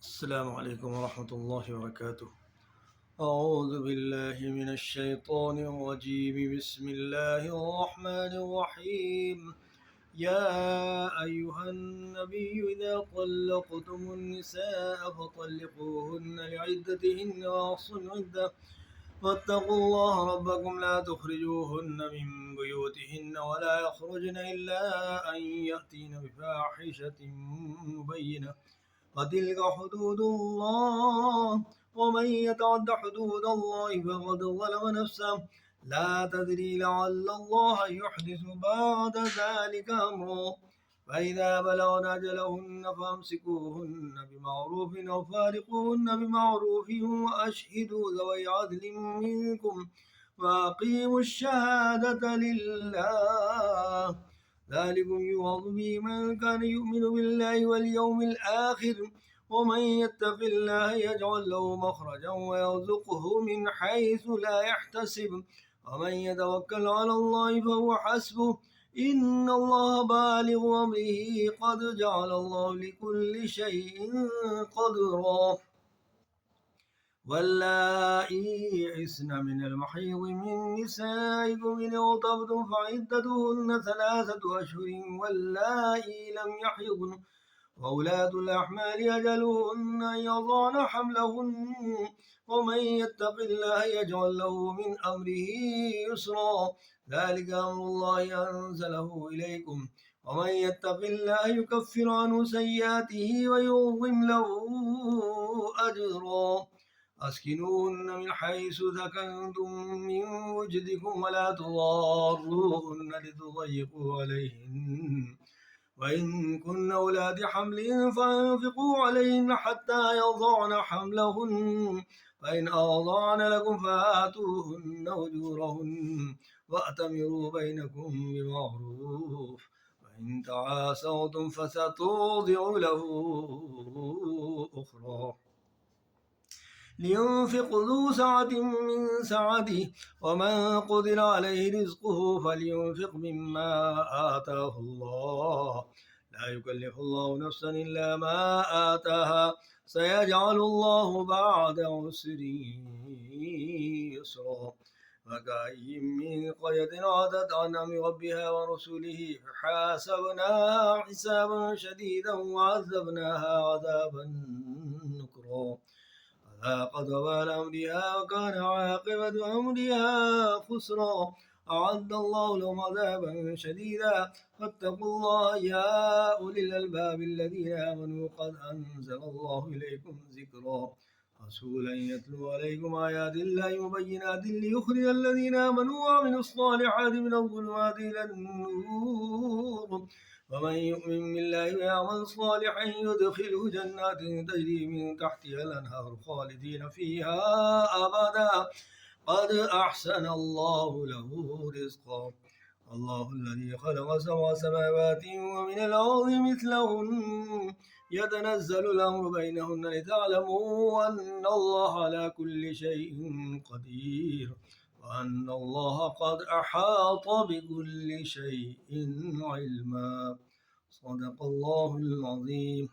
السلام عليكم ورحمة الله وبركاته. أعوذ بالله من الشيطان الرجيم. بسم الله الرحمن الرحيم. يا أيها النبي إذا طلقتم النساء فطلقوهن لعدتهن وأحصوا العدة واتقوا الله ربكم لا تخرجوهن من بيوتهن ولا يخرجن إلا أن يأتين بفاحشة مبينة وتلك حدود الله ومن يتعد حدود الله فقد ظلم نفسه لا تدري لعل الله يحدث بعد ذلك أمرا فإذا بلغن أجلهن فأمسكوهن بمعروف أو فارقوهن بمعروف وأشهدوا ذوي عدل منكم وأقيموا الشهادة لله ذلكم يوعظ به من كان يؤمن بالله واليوم الآخر ومن يتق الله يجعل له مخرجا ويرزقه من حيث لا يحتسب ومن يتوكل على الله فهو حسبه إن الله بالغ أمره قد جعل الله لكل شيء قدرا واللائي يئسن من المحيض من نسائكم إن ارتبتم فعدتهن 3 أشهر واللائي لم يحضن وأولاة الأحمال أجلهن أن يضعن حملهن ومن يتق الله يجعل له من أمره يسرا ذلك أمر الله أنزله إليكم ومن يتق الله يكفر عنه سيئاته ويعظم له أجرا أسكنوهن من حيث سكنتم من وجدكم ولا تضاروهن لتضيقوا عليهن وإن كن أولاد حمل فأنفقوا عليهن حتى يضعن حملهن فإن أرضعن لكم فآتوهن أجورهن وأتمروا بينكم بمعروف وإن تعاسرتم فسترضع له أخرى لينفق ذو سعة من سعته ومن قدر عليه رزقه فلينفق مما آتاه الله لا يكلف الله نفسا إلا ما آتاها سيجعل الله بعد عسر يسرا وكأي من قرية عادت عن أمر ربها ورسوله فحاسبناها حسابا شديدا وعذبناها عذابا نكرا فذاقت وبال أمرها وكان عاقبة أمرها خسرا أعد الله لهم عذابا شديدا فاتقوا الله يا أولي الألباب الذين آمنوا قد أنزل الله إليكم ذكرا رسولا يتلو عليكم آيات الله مبينات ليخرج الذين آمنوا وعملوا الصالحات من الظلمات إلى النور ومن يؤمن بالله ويعمل صالحا يدخله جنات تجري من تحتها الأنهار خالدين فيها أبدا قد أحسن الله له رزقا الله الذي خلق 7 سماوات ومن الأرض مثلهن يتنزل الأمر بينهن لتعلموا أن الله على كل شيء قدير وأن الله قد أحاط بكل شيء علما صدق الله العظيم.